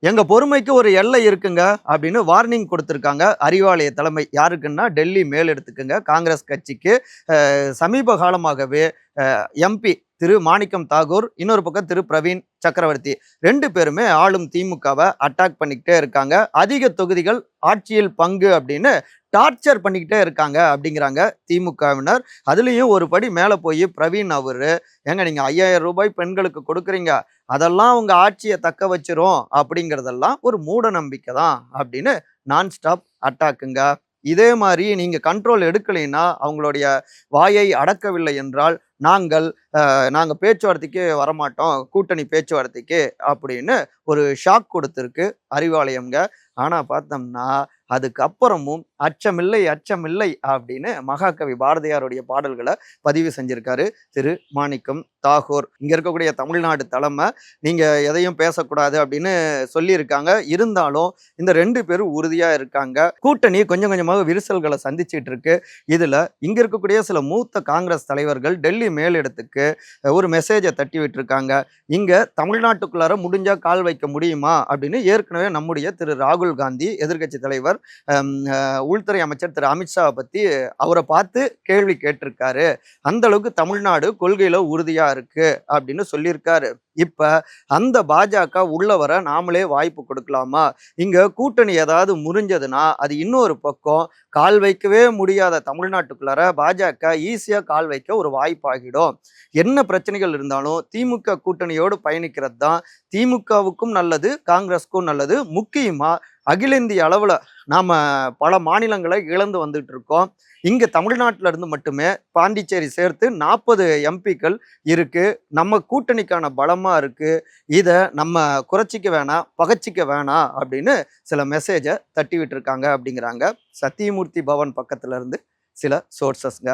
எங்க பொறுமைக்கு ஒரு எல்லை இருக்குங்க அப்படின்னு வார்னிங் கொடுத்திருக்காங்க அறிவாலய தலைமை. யாருக்குன்னா டெல்லி மேலிடத்துக்குங்க, காங்கிரஸ் கட்சிக்கு. சமீப காலமாகவே எம்பி திரு மாணிக்கம் தாகூர், இன்னொரு பக்கம் திரு பிரவீன் சக்கரவர்த்தி, 2 பேருமே ஆளும் திமுகவை அட்டாக் பண்ணிக்கிட்டே இருக்காங்க. அதிக தொகுதிகள், ஆட்சியில் பங்கு அப்படின்னு டார்ச்சர் பண்ணிக்கிட்டே இருக்காங்க அப்படிங்கிறாங்க திமுகவினர். அதுலேயும் ஒரு படி மேலே போய் பிரவீன் அவரு, ஏங்க நீங்கள் 5000 ரூபாய் பெண்களுக்கு கொடுக்குறீங்க, அதெல்லாம் உங்க ஆட்சியை தக்க வச்சிரும் அப்படிங்கிறதெல்லாம் ஒரு மூட நம்பிக்கை தான் அப்படின்னு நான் ஸ்டாப் அட்டாக்குங்க. இதே மாதிரி நீங்க கண்ட்ரோல் எடுக்கலைன்னா, அவங்களுடைய வாயை அடக்கவில்லை என்றால் நாங்க பேச்சுவார்த்தைக்கு வரமாட்டோம், கூட்டணி பேச்சுவார்த்தைக்கு அப்படின்னு ஒரு ஷாக் கொடுத்திருக்கு அறிவாலயம்ங்க. ஆனா பார்த்தோம்னா அதுக்கப்புறமும் அச்சமில்லை அச்சமில்லை அப்படின்னு மகாகவி பாரதியாருடைய பாடல்களை பதிவு செஞ்சிருக்காரு திரு மாணிக்கம் தாகூர். இங்க இருக்கக்கூடிய தமிழ்நாடு தலைமை நீங்க எதையும் பேசக்கூடாது அப்படின்னு சொல்லியிருக்காங்க. இருந்தாலும் இந்த 2 பேரும் உறுதியா இருக்காங்க. கூட்டணி கொஞ்சம் கொஞ்சமாக விரிசல்களை சந்திச்சிட்டு இருக்கு. இதுல இங்க இருக்கக்கூடிய சில மூத்த காங்கிரஸ் தலைவர்கள் டெல்லி மேலிடத்துக்கு ஒரு மெசேஜை தட்டி விட்டுருக்காங்க. இங்க தமிழ்நாட்டுக்குள்ளார முடிஞ்சா கால் வைக்க முடியுமா அப்படின்னு ஏற்கனவே நம்முடைய திரு ராகுல் காந்தி, எதிர்கட்சி தலைவர், உள்துறை அமைச்சர் திரு அமித்ஷாவை பத்தி அவரை பார்த்து கேள்வி கேட்டிருக்காரு. அந்த அளவுக்கு தமிழ்நாடு கொள்கையில உறுதியா இருக்கு அப்படின்னு சொல்லியிருக்காரு. இப்ப அந்த பாஜக உள்ள வர நாமளே வாய்ப்பு கொடுக்கலாமா? இங்க கூட்டணி ஏதாவது முறிஞ்சதுன்னா அது இன்னொரு பக்கம் கால் வைக்கவே முடியாத தமிழ்நாட்டுக்குள்ளார பாஜக ஈஸியா கால் வைக்க ஒரு வாய்ப்பாகிடும். என்ன பிரச்சனைகள் இருந்தாலும் திமுக கூட்டணியோடு பயணிக்கிறது தான் திமுகவுக்கும் நல்லது, காங்கிரஸுக்கும் நல்லது. முக்கியமா அகில இந்திய அளவுல நாம பல மாநிலங்களை இழந்து வந்துட்டு இருக்கோம். இங்க தமிழ்நாட்டில இருந்து மட்டுமே பாண்டிச்சேரி சேர்த்து 40 எம்பிக்கள் இருக்கு. நம்ம கூட்டணிக்கான பலமா இருக்கு. இதை நம்ம குறைச்சிக்க வேணாம், பகச்சிக்க வேணாம் அப்படின்னு சில மெசேஜை தட்டி விட்டுருக்காங்க அப்படிங்கிறாங்க சத்தியமூர்த்தி பவன் பக்கத்துல இருந்து சில சோர்சஸ்ங்க.